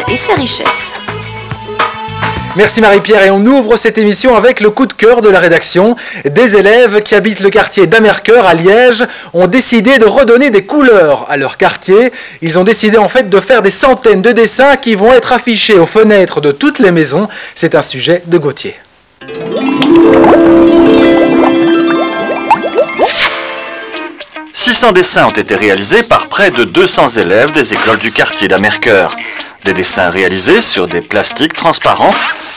et ses richesses. Merci Marie-Pierre et on ouvre cette émission avec le coup de cœur de la rédaction. Des élèves qui habitent le quartier d'Amercœur à Liège ont décidé de redonner des couleurs à leur quartier. Ils ont décidé en fait de faire des centaines de dessins qui vont être affichés aux fenêtres de toutes les maisons. C'est un sujet de Gauthier. 600 dessins ont été réalisés par près de 200 élèves des écoles du quartier d'Amercœur. Des dessins réalisés sur des plastiques transparents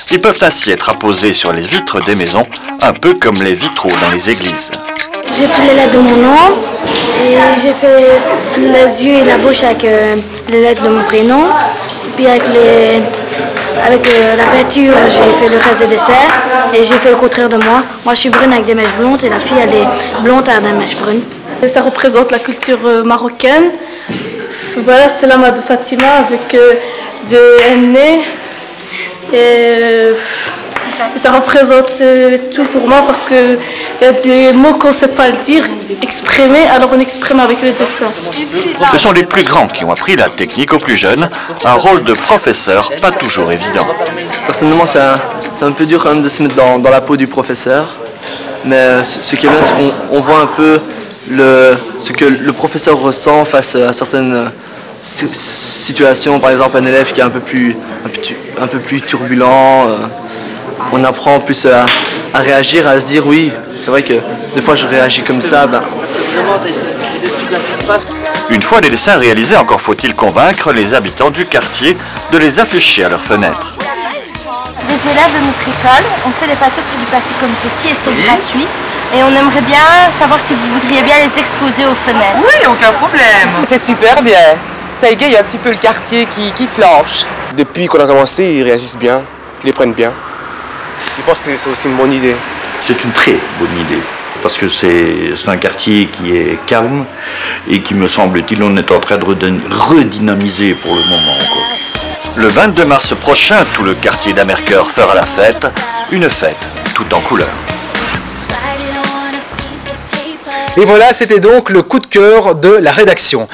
qui peuvent ainsi être apposés sur les vitres des maisons, un peu comme les vitraux dans les églises. J'ai pris les lettres de mon nom et j'ai fait les yeux et la bouche avec les lettres de mon prénom. Puis avec la peinture, j'ai fait le reste des dessins et j'ai fait le contraire de moi. Moi, je suis brune avec des mèches blondes et la fille, elle est blonde avec des mèches brunes. Ça représente la culture marocaine. Voilà, c'est la main de Fatima avec de nez. Et ça représente tout pour moi parce qu'il y a des mots qu'on ne sait pas le dire, exprimer, alors on exprime avec le dessin. Ce sont les plus grands qui ont appris la technique aux plus jeunes, un rôle de professeur pas toujours évident. Personnellement, c'est un peu dur quand même de se mettre dans la peau du professeur, mais ce qui est bien, c'est qu'on voit un peu ce que le professeur ressent face à certaines situations. Par exemple, un élève qui est un peu plus turbulent, on apprend plus à réagir, à se dire oui, c'est vrai que des fois je réagis comme ça. Une fois les dessins réalisés, encore faut-il convaincre les habitants du quartier de les afficher à leurs fenêtres. Des élèves de notre école ont fait des peintures sur du plastique comme ceci et c'est gratuit. Et on aimerait bien savoir si vous voudriez bien les exposer aux fenêtres. Oui, aucun problème. C'est super bien. Ça égaye un petit peu le quartier qui flanche. Depuis qu'on a commencé, ils réagissent bien, ils les prennent bien. Je pense que c'est aussi une bonne idée. C'est une très bonne idée, parce que c'est un quartier qui est calme et qui, me semble-t-il, on est en train de redynamiser pour le moment encore. Le 22 mars prochain, tout le quartier d'Amercœur fera la fête, une fête tout en couleurs. Et voilà, c'était donc le coup de cœur de la rédaction.